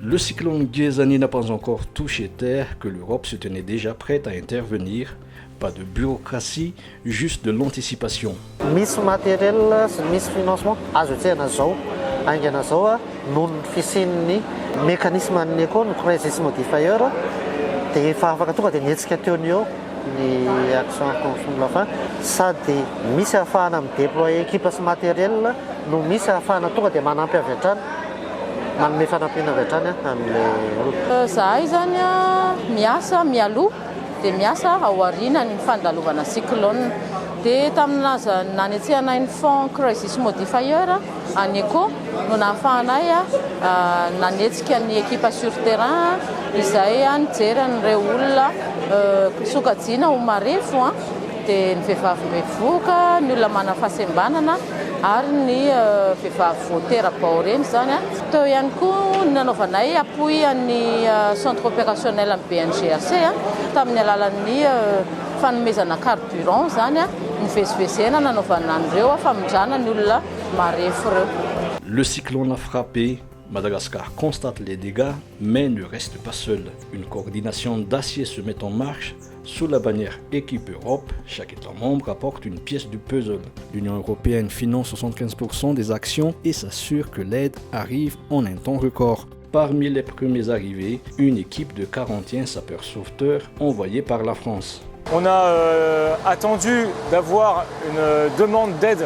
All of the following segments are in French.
Le cyclone Giesani n'a pas encore touché terre que l'Europe se tenait déjà prête à intervenir. Pas de bureaucratie, juste de l'anticipation. Misy matériel, misy financement, azo tsena zao, aingana zao noho ny fisian'ny mécanisme an'ny eco ny crisis modifier dia efa afaka tonga dia nietsika teo ny eo ny action contre la faim sady misy ahafahana midéployer équipe sy matériel no misy ahafahana tonga dia manampy avy hatrany manome fanampiana avy hatrany amin'ilay olona. Zahay zany miasa mialoha dia miasa ao aorianany ny fandalovana cyclone dia taminazy nanetsehana ny fond crisis modifier any ECO no nahafahanay nanetsika ny équipe sur terrain izay nijery an'ireo olona sokajiana ho marefo dia ny vehivavy mivoaka ny olona mana fahasembanana ary ny vehivavy voaterabao reny zany teo ihany koa nanaovanay appui an'ny centre opérationnel amin'ny BNGRC tamin'ny alalan'ny fanomezana carburant zany nivezivezena nanaovana an'ireo famondrana ny olona marefo ireo. Le cyclone a frappé. Madagascar constate les dégâts, mais ne reste pas seul. Une coordination d'acier se met en marche. Sous la bannière Équipe Europe, chaque État membre apporte une pièce du puzzle. L'Union européenne finance 75% des actions et s'assure que l'aide arrive en un temps record. Parmi les premiers arrivés, une équipe de 41 sapeurs-sauveteurs envoyés par la France. On a attendu d'avoir une demande d'aide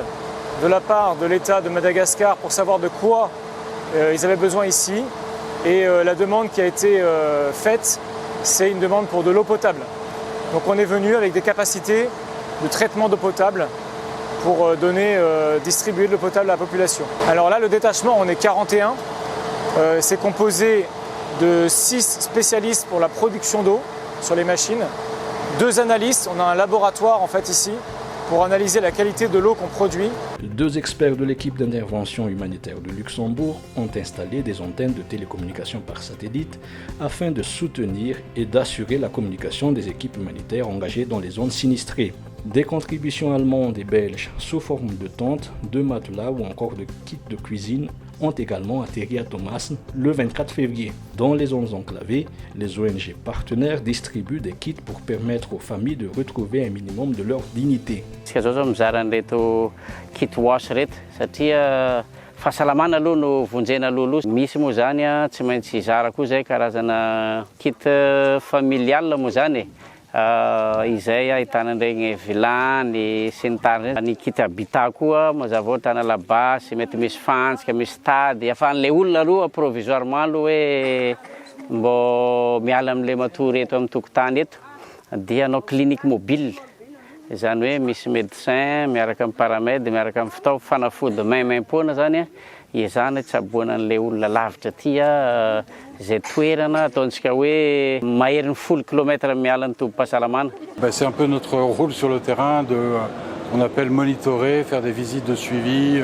de la part de l'État de Madagascar pour savoir de quoi ils avaient besoin ici. Et la demande qui a été faite, c'est une demande pour de l'eau potable. Donc on est venu avec des capacités de traitement d'eau potable pour distribuer de l'eau potable à la population. Alors là, le détachement, on est 41. C'est composé de 6 spécialistes pour la production d'eau sur les machines, 2 analystes, on a un laboratoire en fait ici pour analyser la qualité de l'eau qu'on produit. 2 experts de l'équipe d'intervention humanitaire de Luxembourg ont installé des antennes de télécommunication par satellite afin de soutenir et d'assurer la communication des équipes humanitaires engagées dans les zones sinistrées. Des contributions allemandes et belges sous forme de tentes, de matelas ou encore de kits de cuisine ont également atterri à Thomas le 24 février. Dans les zones enclavées, les ONG partenaires distribuent des kits pour permettre aux familles de retrouver un minimum de leur dignité. Fahasalamana aloha no vonjena alohaloha. Misy moa zany tsy maintsy hizara koa zay karazana kit familial moa zany izay ahitana regny vilany sy ny tariny. Ny kit habitat koa mazava ohatra labasy mety misy fantsika misy tady ahafahan'ilay olona aloha provisoirement aloha hoe mbo miala amin'ilay matory eto amin'ny tokotany eto dia hanao clinique mobile. Izany hoe misy médecin miaraka amin'ny paramède miaraka amin'ny fitaovana fanafody maimaimpona zany iezana tsaboana an'ilay olona lavitra aty zay toerana ataontsika hoe mahery ny 10 km miala ny tobim-pahasalamana. C'est un peu notre rôle sur le terrain de on appelle monitorer, faire des visites de suivi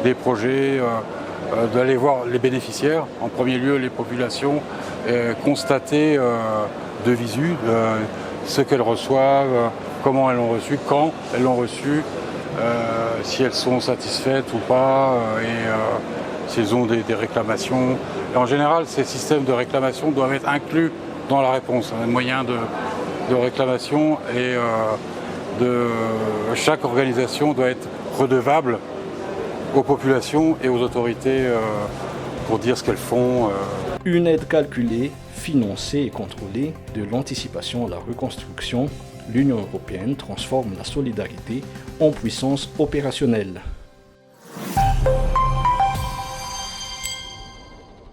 des projets, d'aller voir les bénéficiaires, en premier lieu les populations, constater de visu ce qu'elles reçoivent, comment elles l'ont reçu, quand elles l'ont reçu, si elles sont satisfaites ou pas, et s'ils ont des réclamations. Et en général, ces systèmes de réclamation doivent être inclus dans la réponse. Un moyen de réclamation et chaque organisation doit être redevable aux populations et aux autorités pour dire ce qu'elles font. Une aide calculée, financée et contrôlée, de l'anticipation à la reconstruction, l'Union européenne transforme la solidarité en puissance opérationnelle.